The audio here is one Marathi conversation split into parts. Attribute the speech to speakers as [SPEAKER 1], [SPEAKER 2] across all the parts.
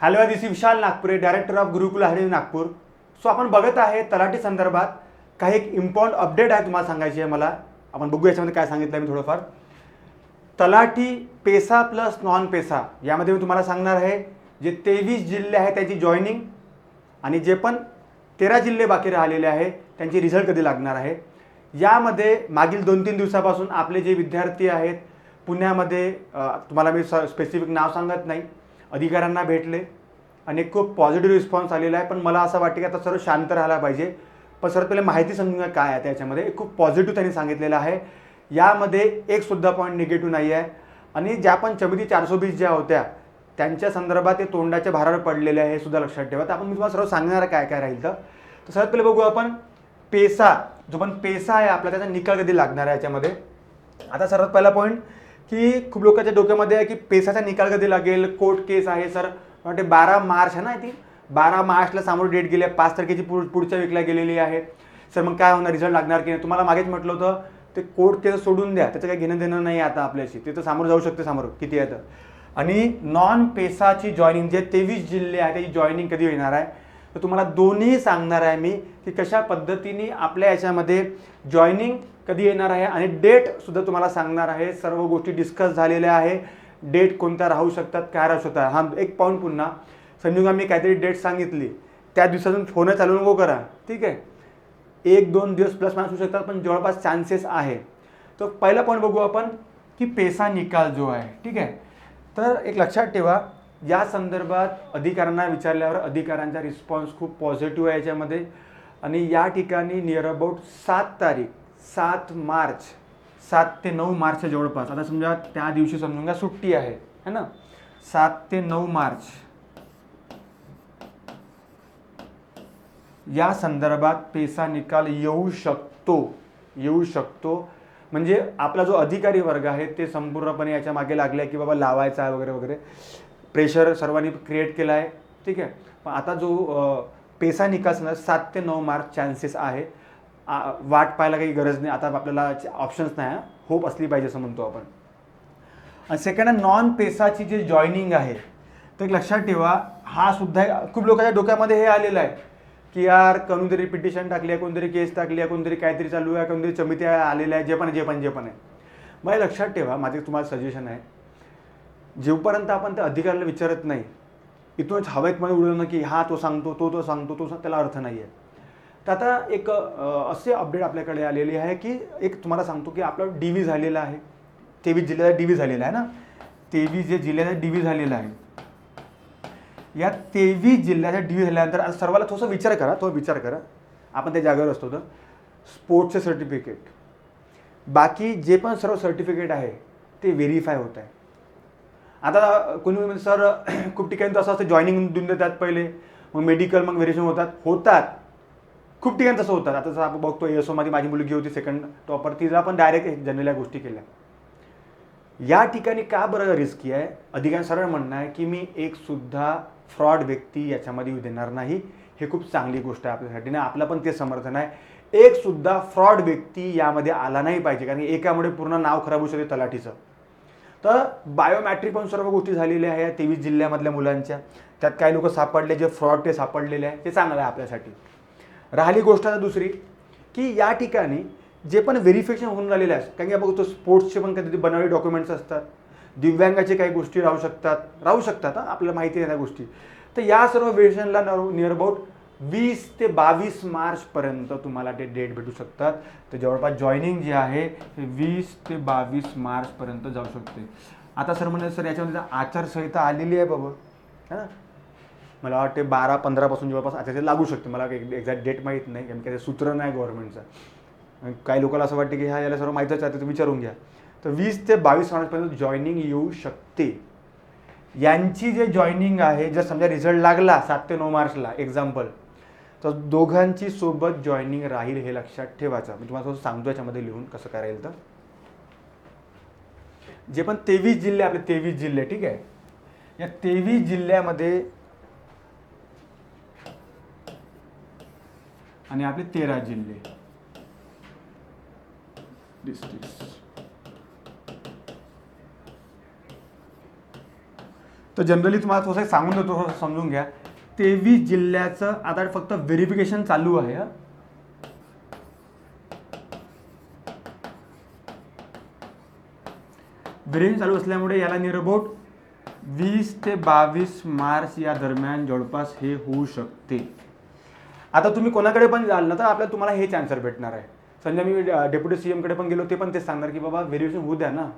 [SPEAKER 1] Hello, this is Vishal Nagpure, director of Gurukul academy Nagpur. So आपण बघत आहे तलाठी संदर्भात काही एक इम्पॉर्टंट अपडेट आहे तुम्हाला सांगायची आहे मला. आपण बघू याच्यामध्ये काय सांगितलं आहे मी थोडंफार. तलाठी पेसा प्लस नॉन पेसा यामध्ये मी तुम्हाला सांगणार आहे जे 23 जिल्हे आहेत त्याची जॉईनिंग आणि जे पण 13 जिल्हे बाकी राहिलेले आहे त्यांची रिझल्ट कधी लागणार आहे. यामध्ये मागील 2-3 दिवसापासून आपले जे विद्यार्थी आहेत पुण्यामध्ये, तुम्हाला मी स्पेसिफिक नाव सांगत नाही, अधिकाऱ्यांना भेटले आणि खूप पॉझिटिव्ह रिस्पॉन्स आलेला आहे. पण मला असं वाटतं की आता सर्व शांत राहायला पाहिजे. पण सर्वात पहिले माहिती समजून काय आहे त्याच्यामध्ये. खूप पॉझिटिव्ह त्यांनी सांगितलेलं आहे. यामध्ये एक सुद्धा पॉईंट निगेटिव्ह नाही आहे. आणि ज्या पण चमिती 420 ज्या होत्या त्यांच्या संदर्भात ते तोंडाच्या भारावर पडलेले आहे हे सुद्धा लक्षात ठेवा. तर आपण मी तुम्हाला सर्व सांगणार काय काय राहील. तर सर्वात पहिले बघू आपण पेसा, जो पण पेसा आहे आपला त्याचा निकाल कधी लागणार आहे याच्यामध्ये. आता सर्वात पहिला पॉईंट की खूप लोकांच्या डोक्यामध्ये आहे की पेसाचा निकाल कधी लागेल. कोर्ट केस आहे सर, वाटते 12 मार्च आहे ना, ती 12 मार्चला समोर डेट गेली आहे, 5 तारखेची पुढच्या वीकला गेलेली आहे. सर मग काय होणार, रिझल्ट लागणार की नाही. तुम्हाला मागेच म्हटलं होतं ते कोर्ट केस सोडून द्या, त्याचं काही घेणं देणं नाही आता आपल्याशी. ते तर समोर जाऊ शकते, समोर किती आहे तर. आणि नॉन पेसाची जॉईनिंग जे 23 जिल्हे आहे त्याची जॉईनिंग कधी येणार आहे तर तुम्हाला दोन्ही सांगणार आहे मी की कशा पद्धतीने आपल्या याच्यामध्ये जॉईनिंग कधी येणार आहे आणि डेटसुद्धा तुम्हाला सांगणार आहे. सर्व गोष्टी डिस्कस झालेल्या आहे. डेट कोणत्या राहू शकतात, काय राहू शकतात. हा एक पॉईंट पुन्हा समजून का, मी काहीतरी डेट सांगितली त्या दिवसातून फोन चालू नको करा, ठीक आहे. 1-2 दिवस प्लस मायनस होऊ शकतात पण जवळपास चान्सेस आहे. तर पहिला पॉईंट बघू आपण की पेसा निकाल जो आहे, ठीक आहे. तर एक लक्षात ठेवा, या संदर्भात अधिकाऱ्यांना विचारल्यावर अधिकाऱ्यांचा रिस्पॉन्स खूप पॉझिटिव्ह आहे याच्यामध्ये. आणि या ठिकाणी नियर अबाउट 7 मार्च 7 ते 9 मार्चच्या जवळपास, आता समजा त्या दिवशी समजून घ्या सुट्टी आहे है ना, 7 ते 9 मार्च या संदर्भात पेसा निकाल येऊ शकतो. म्हणजे आपला जो अधिकारी वर्ग आहे ते संपूर्णपणे याच्या मागे लागले की बाबा लावायचा आहे वगैरे वगैरे, प्रेशर सर्वांनी क्रिएट केला आहे, ठीक आहे. पण आता जो पेसा निकाल 7 ते 9 मार्च चान्सेस आहे. वाट पाहायला काही गरज नाही, आता आपल्याला ऑप्शन्स नाही, होप असली पाहिजे असं म्हणतो आपण. आणि सेकंड नॉन पेसाची जी जॉईनिंग आहे तर एक लक्षात ठेवा, हा सुद्धा खूप लोकांच्या डोक्यामध्ये हे आलेलं आहे की यार कोणीतरी पिटिशन टाकली आहे, कोणतरी केस टाकली आहे, कोणतरी काहीतरी चालू आहे, कोणतरी समिती आलेल्या आहे, जे पण आहे. मग लक्षात ठेवा, माझे तुम्हाला सजेशन आहे, जेवपर्यंत आपण त्या अधिकाऱ्याला विचारत नाही, इथूनच हवेतमध्ये उडवणं की हा तो सांगतो तो सांगतो त्याला अर्थ नाही आहे. तर आता एक असे अपडेट आपल्याकडे आलेली आहे की एक तुम्हाला सांगतो की आपलं DV झालेलं आहे. 23 जिल्ह्याचा DV झालेला आहे ना, 23 जे जिल्ह्याचा DV झालेला आहे. या 23 जिल्ह्याचा DV झाल्यानंतर सर्वाला थोडासा विचार करा, आपण त्या जागेवर असतो तर स्पोर्ट्सचे सर्टिफिकेट, बाकी जे पण सर्व सर्टिफिकेट आहे ते व्हेरीफाय होत आहे. आता कोणी सर खूप ठिकाणी तर असं असतं जॉईनिंग देऊन देतात पहिले, मग मेडिकल, मग व्हेरिफिकेशन होतात खूप ठिकाणी तसं होतात. आता जर आपण बघतो ASO मध्ये माझी मुलगी होती सेकंड टॉपर, तिला पण डायरेक्ट जनरल गोष्टी केल्या. या ठिकाणी का बरं रिस्की आहे, अधिकारी सरळ म्हणणं आहे की मी एक सुद्धा फ्रॉड व्यक्ती याच्यामध्ये येऊ देणार नाही. हे खूप चांगली गोष्ट आहे आपल्यासाठी ना, आपलं पण ते समर्थन आहे. एक सुद्धा फ्रॉड व्यक्ती यामध्ये आला नाही पाहिजे, कारण एकामुळे पूर्ण नाव खराब होऊ शकते तलाठीचं. तर बायोमॅट्रिक पण सर्व गोष्टी झालेल्या आहेत 23 जिल्ह्यामधल्या मुलांच्या. त्यात काही लोक सापडले जे फ्रॉड ते सापडलेले आहे, ते चांगलं आहे आपल्यासाठी. राहिली गोष्ट आता दुसरी की या ठिकाणी जे पण व्हेरिफिकेशन होऊन राहिलेलं आहे, कारण की आपण बघतो स्पोर्ट्सचे पण कधी बनावटी डॉक्युमेंट्स असतात, दिव्यांगाचे काही गोष्टी राहू शकतात आपल्याला माहिती आहे त्या गोष्टी. तर या सर्व व्हेरिफिकेशनला नियर अबाउट 20 ते 22 मार्चपर्यंत तुम्हाला ते डेट भेटू शकतात. तर जवळपास जॉईनिंग जी आहे ते 20 ते 22 मार्चपर्यंत जाऊ शकते. आता सर म्हणजे सर याच्यामध्ये आचारसंहिता आलेली आहे बाबा, है ना, मला वाटते 12-15 जवळपास आचारसंहिता लागू शकते. मला एक्झॅक्ट डेट माहीत नाही, कारण काही सूत्र नाही गव्हर्नमेंटचं. काही लोकांना असं वाटतं की ह्या याला सर्व माहीतच आहे, तर विचारून घ्या. तर 20 ते 22 मार्चपर्यंत जॉईनिंग येऊ शकते. यांची जे जॉईनिंग आहे, जर समजा रिझल्ट लागला 7 ते 9 मार्चला एक्झाम्पल, तर दोघांची सोबत जॉईनिंग राहील हे लक्षात ठेवायचं. मी तुम्हाला सांगतो याच्यामध्ये लिहून कसं करायला. तर जे पण 23 जिल्हे आपले 23 जिल्हे, ठीक आहे, या 23 जिल्ह्यामध्ये आणि आपले 13 जिल्हे डिस्ट्रिक्ट, तर जनरली तुम्हाला थोडंसं सांगून देतो, थोडंसं समजून घ्या. 23 जिल्ह्याचं आता फक्त व्हेरिफिकेशन चालू आहे. व्हेरिफिकेशन चालू असल्यामुळे याला नियर अबाउट 20 ते 22 मार्च या दरम्यान जवळपास हे होऊ शकते. आता तुम्ही कोणाकडे पण जाल ना तर आपल्याला तुम्हाला हेच आन्सर भेटणार आहे. समजा मी डेप्युटी CM कडे पण गेलो, ते पण तेच सांगणार की बाबा व्हेरिफिकेशन होऊ द्या ना.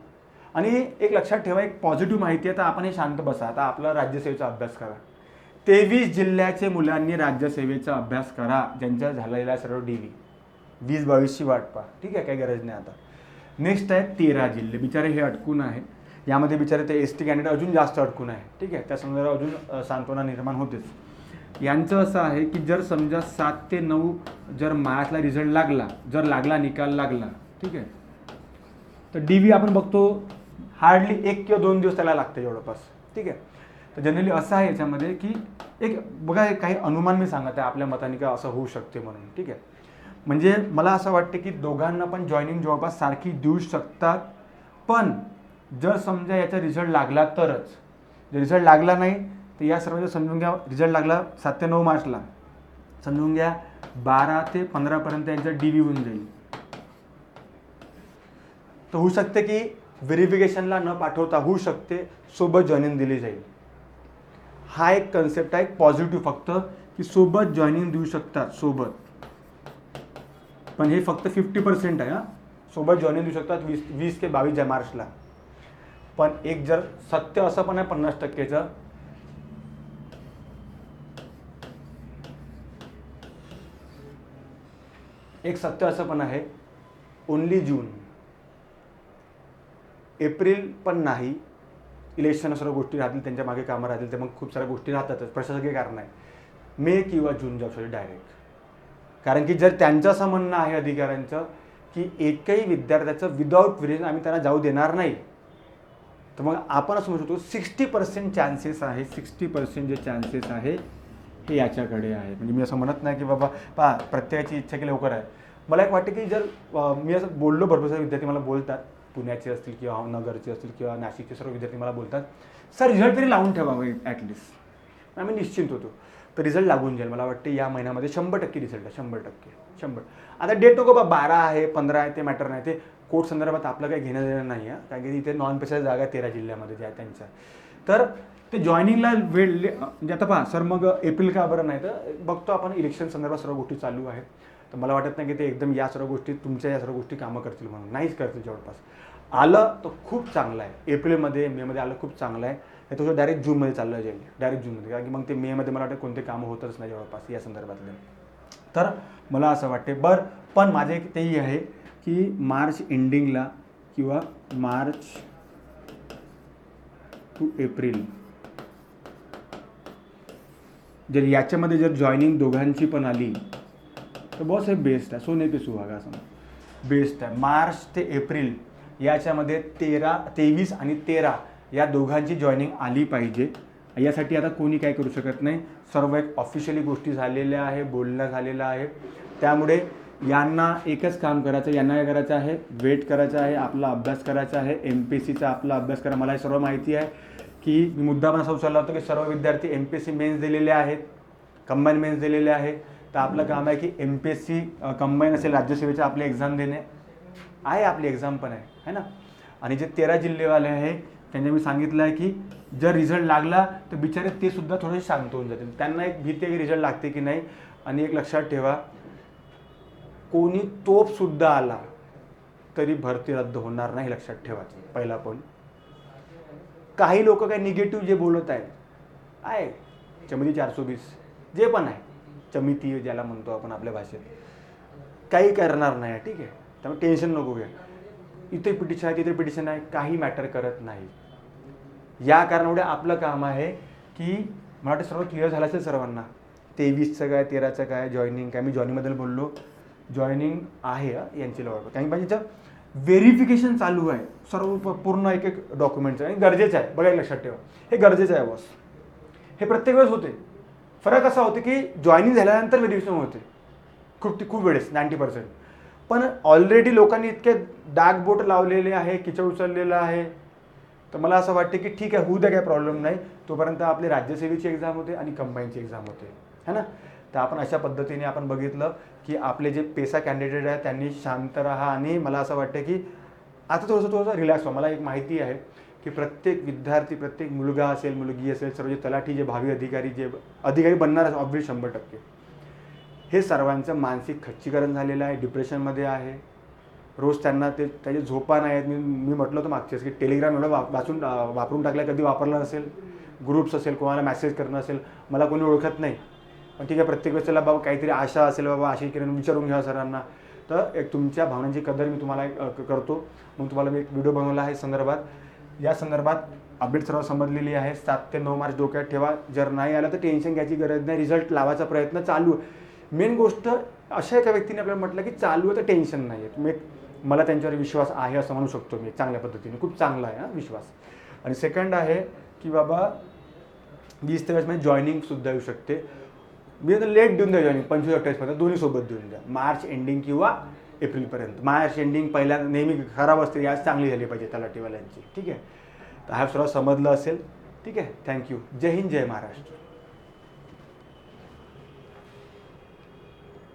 [SPEAKER 1] आणि एक लक्षात ठेवा, एक पॉझिटिव्ह माहिती आहे. तर आपण हे शांत बसा, आता आपला राज्यसेवेचा अभ्यास करा. 23 जिल्ह्याचे मुलांनी राज्यसेवेचा अभ्यास करा, ज्यांच्या झालेला सर्व DV. 20-22ची वाट पहा, ठीक आहे, काही गरज नाही. आता नेक्स्ट आहे 13 जिल्हे, बिचारे हे अटकून आहे. यामध्ये बिचारे ते ST कॅन्डिडेट अजून जास्त अडकून आहे, ठीक आहे. त्या संदर्भात अजून सांत्वना निर्माण होतेच. यांचं असं आहे की जर समजा 7 ते 9 जर मार्चला रिझल्ट लागला, जर लागला, निकाल लागला, ठीक आहे, तर DV आपण बघतो हार्डली 1 किंवा 2 दिवस त्याला लागते जवळपास, ठीक आहे. तर जनरली असं आहे याच्यामध्ये की एक बघा, काही अनुमान मी सांगत आहे आपल्या मताने का असं होऊ शकते म्हणून, ठीक आहे. म्हणजे मला असं वाटतं की दोघांना पण जॉईनिंग जवळपास सारखी देऊ शकतात. पण जर समजा याचा रिझल्ट लागला तरच, जर रिझल्ट लागला नाही तर या सर्वांचं समजून घ्या, रिझल्ट लागला 7 ते 9 मार्चला, समजून घ्या 12 ते 15पर्यंत यांचा DV होऊन जाईल. तर होऊ शकते की व्हेरिफिकेशनला न पाठवता होऊ शकते सोबत जॉईनिंग दिली जाईल. हा एक कन्सेप्ट आहे पॉझिटिव्ह, फक्त की सोबत जॉईनिंग देऊ शकतात सोबत. पण हे फक्त 50% आहे. सोबत जॉईनिंग देऊ शकतात 20 ते 22 मार्चला. पण एक जर सत्य असं पण आहे 50%चं, एक सत्य असं पण आहे ओन्ली जून, एप्रिल पण नाही. इलेक्शन सर्व गोष्टी राहतील, त्यांच्या मागे कामं राहतील, ते मग खूप साऱ्या गोष्टी राहतातच, प्रशासकीय कारण आहे. मे किंवा जून जाऊ शकते डायरेक्ट. कारण की जर त्यांचं असं म्हणणं आहे अधिकाऱ्यांचं की एकही विद्यार्थ्याचं विदाऊट व्हेरिफिकेशन आम्ही त्यांना जाऊ देणार नाही, तर मग आपण असं म्हणू शकतो 60% चान्सेस आहे. 60% जे चान्सेस आहे हे याच्याकडे आहे. म्हणजे मी असं म्हणत नाही की बाबा पहा प्रत्येकाची इच्छा की लवकर आहे. मला एक वाटतं की जर मी असं बोललो, भरपूर सारे विद्यार्थी मला बोलतात, पुण्याचे असतील किंवा नगरचे असतील किंवा नाशिकचे सर्व विद्यार्थी मला बोलतात, सर रिझल्ट तरी लावून ठेवावं ॲटलिस्ट. आम्ही निश्चिंत होतो. तर रिझल्ट लागून जाईल. मला वाटते या महिन्यामध्ये 100% रिझल्ट आहे. 100%. आता डेट नको बा 12 आहे 15 आहे ते मॅटर नाही. ते कोर्ट संदर्भात आपलं काही घेणं देणं नाही आहे. कारण की इथे नॉन पेशल जागा 13 जिल्ह्यामध्ये ज्या त्यांच्या. तर ते जॉईनिंगला वेळ म्हणजे आता पहा सर, मग एप्रिल का बरं नाही, तर बघतो आपण इलेक्शन संदर्भात सर्व गोष्टी चालू आहेत. तर मला वाटत नाही की ते एकदम या सर्व गोष्टी तुमच्या या सर्व गोष्टी कामं करतील म्हणून, नाहीच करतील. जवळपास आलं तर खूप चांगलं आहे. एप्रिलमध्ये मेमध्ये आलं खूप चांगलं आहे. हे तुझं डायरेक्ट जूनमध्ये चाललं जाईल, डायरेक्ट जूनमध्ये. कारण की मग ते मेमध्ये मला वाटतं कोणते कामं होतच नाही जवळपास या संदर्भातले. तर मला असं वाटते बरं. पण माझे एक तेही आहे की मार्च एंडिंगला किंवा मार्च टू एप्रिल जर याच्यामध्ये जर जॉईनिंग दोघांची पण आली तर बॉस हे बेस्ट आहे. सोने पे सुहागा असं बेस्ट आहे. मार्च ते एप्रिल याच्यामध्ये 23 आणि 13 या दोघांची जॉईनिंग आली पाहिजे. यासाठी आता कोणी काय करू शकत नाही. सर्व एक ऑफिशियली गोष्टी झालेल्या आहे, बोलणं झालेलं आहे. त्यामुळे यांना एकच काम करायचं, यांना काय करायचं आहे, वेट करायचं आहे, आपला अभ्यास करायचा आहे, MPSCचा आपला अभ्यास करा. मला हे सर्व माहिती आहे की मी मुद्दा पण असा उचलला होता की सर्व विद्यार्थी MPSC मेन्स दिलेले आहेत, कंबाईन मेन्स दिलेले आहे. तर आपलं काम आहे की MPSC कंबाईन असेल राज्यसेवेचे आपले एक्झाम देणे आहे, आपली एक्झाम पण आहे ना. आणि जे 13 जिल्हेवाले आहे त्यांना मी सांगितलं आहे की जर रिझल्ट लागला तर बिचारे ते सुद्धा थोडेसे शांत होऊन जातील. त्यांना एक भीती आहे की रिझल्ट लागते की नाही. आणि एक लक्षात ठेवा, कोणी तोपसुद्धा आला तरी भरती रद्द होणार नाही, लक्षात ठेवायचं पहिला पॉईंट. काही लोक काही निगेटिव्ह जे बोलत आहे चमिती 420 जे पण आहे, चमिती ज्याला म्हणतो आपण आपल्या भाषेत, काही करणार नाही, ठीक आहे. त्यामुळे टेन्शन नको घ्या. इथे पिटिशन आहे तिथे पिटिशन आहे, काही मॅटर करत नाही. या कारणामुळे आपलं काम आहे की मला वाटतं सर्व क्लिअर झालं असेल सर्वांना. 23चं काय 13चं काय जॉईनिंग काय, मी जॉईनिंगबद्दल बोललो, जॉईनिंग आहे यांची लवकर. कारण पाहिजे व्हेरिफिकेशन चालू आहे सर्व पूर्ण एक एक डॉक्युमेंटचं आणि गरजेचं आहे. बघा लक्षात ठेवा, हे गरजेचं आहे बॉस. हे प्रत्येक वेळेस होते. फरक असा होते की जॉईनिंग झाल्यानंतर व्हेरिफिकेशन होते खूप वेळेस 90%. पण ऑलरेडी लोकांनी इतके डाग बोट लावलेले आहे, किचड उचललेलं आहे तर मला असं वाटतं की ठीक आहे, होऊ द्या, काही प्रॉब्लेम नाही. तोपर्यंत आपली राज्यसेवेची एक्झाम होते आणि कंबाईनची एक्झाम होते, है ना. तर आपण अशा पद्धतीने आपण बघितलं की आपले जे पेसा कॅन्डिडेट आहेत त्यांनी शांत राहा आणि मला असं वाटतं की आता थोडंसं रिलॅक्स व्हा. मला एक माहिती आहे की प्रत्येक विद्यार्थी, प्रत्येक मुलगा असेल, मुलगी असेल, सर्व जे तलाठी, जे भावी अधिकारी, जे अधिकारी बनणार असेल ऑब्वियस 100%, हे सर्वांचं मानसिक खच्चीकरण झालेलं आहे, डिप्रेशनमध्ये आहे. रोज त्यांना त्याचे झोपा नाही आहेत. मी म्हटलं होतं मागच्याच की टेलिग्राम एवढं वापरून टाकलं, कधी वापरलं नसेल. ग्रुप्स असेल, कोणाला मेसेज करणं असेल, मला कोणी ओळखत नाही, पण ठीक आहे, प्रत्येक वेळेस बाबा काहीतरी आशा असेल, बाबा आशा किरण विचारून घ्या सरांना. तर एक तुमच्या भावनांची कदर मी तुम्हाला करतो. मग तुम्हाला मी एक व्हिडिओ बनवला आहे संदर्भात. या संदर्भात अपडेट सर्व समजलेली आहे. 7 ते 9 मार्च डोक्यात ठेवा. जर नाही आलं तर टेन्शन घ्यायची गरज नाही. रिझल्ट लावायचा प्रयत्न चालू आहे. मेन गोष्ट अशा एका व्यक्तीने आपल्याला म्हटलं की चालू आहे तर टेन्शन नाही आहे. तुम्ही, मला त्यांच्यावर विश्वास आहे असं म्हणू शकतो मी, चांगल्या पद्धतीने, खूप चांगला आहे विश्वास. आणि सेकंड आहे की बाबा 20 ते 22 जॉईनिंगसुद्धा येऊ शकते. मी आता लेट देऊन द्या जॉईनिंग, 25-28 दोन्ही सोबत देऊन द्या. मार्च एंडिंग किंवा एप्रिलपर्यंत. मार्च एंडिंग पहिल्या नेहमी खराब असते, याच चांगली झाली पाहिजे तलाठीवाल्यांची. ठीक आहे, तर हा सर्व समजलं असेल. ठीक आहे, थँक्यू. जय हिंद, जय महाराष्ट्र.